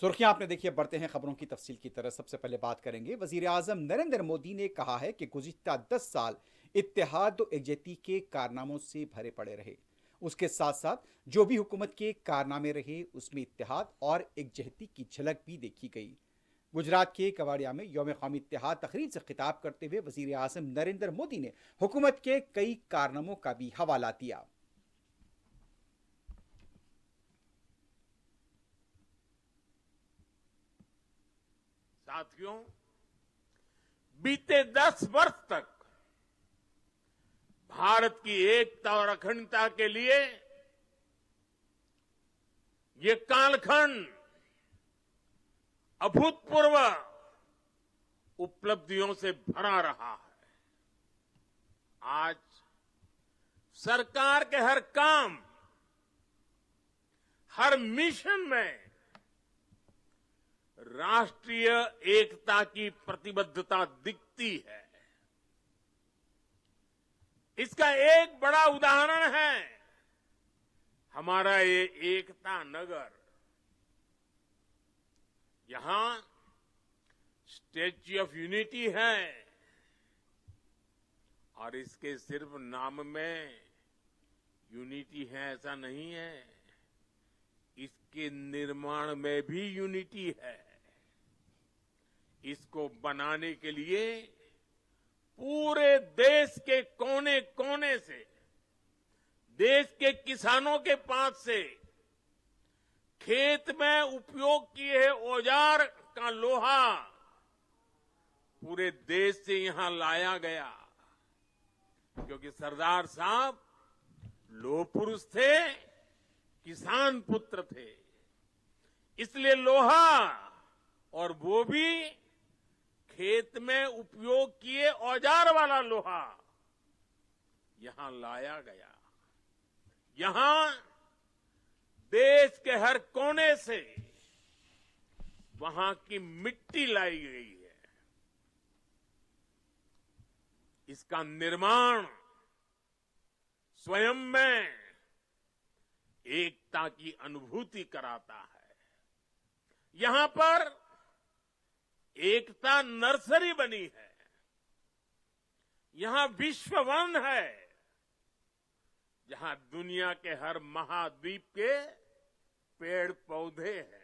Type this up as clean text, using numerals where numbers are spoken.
सुर्खियां आपने देखी। अब बढ़ते हैं खबरों की तफसील की तरफ। सबसे पहले बात करेंगे, वजीर आजम नरेंद्र मोदी ने कहा है कि गुज़िश्ता 10 साल इत्तेहाद और एकजहती के कारनामों से भरे पड़े रहे। उसके साथ साथ जो भी हुकूमत के कारनामे रहे उसमें इत्तेहाद और एकजहती की झलक भी देखी गई। गुजरात के कवाड़िया में यौम कौमी इत्तेहाद तकरीर से खिताब करते हुए वजीर आजम नरेंद्र मोदी ने हुकूमत के कई कारनामों का भी हवाला दिया। साथियों, बीते 10 वर्ष तक भारत की एकता और अखंडता के लिए ये कालखंड अभूतपूर्व उपलब्धियों से भरा रहा है। आज सरकार के हर काम, हर मिशन में राष्ट्रीय एकता की प्रतिबद्धता दिखती है। इसका एक बड़ा उदाहरण है हमारा ये एकता नगर। यहां स्टैच्यू ऑफ यूनिटी है और इसके सिर्फ नाम में यूनिटी है ऐसा नहीं है, इसके निर्माण में भी यूनिटी है। इसको बनाने के लिए पूरे देश के कोने कोने से, देश के किसानों के पास से खेत में उपयोग किए औजार का लोहा पूरे देश से यहां लाया गया, क्योंकि सरदार साहब लोह पुरुष थे, किसान पुत्र थे। इसलिए लोहा, और वो भी खेत में उपयोग किए औजार वाला लोहा, यहां लाया गया। यहां देश के हर कोने से वहां की मिट्टी लाई गई है। इसका निर्माण स्वयं में एकता की अनुभूति कराता है। यहां पर एकता नर्सरी बनी है। यहां विश्व वन है, जहां दुनिया के हर महाद्वीप के पेड़ पौधे हैं।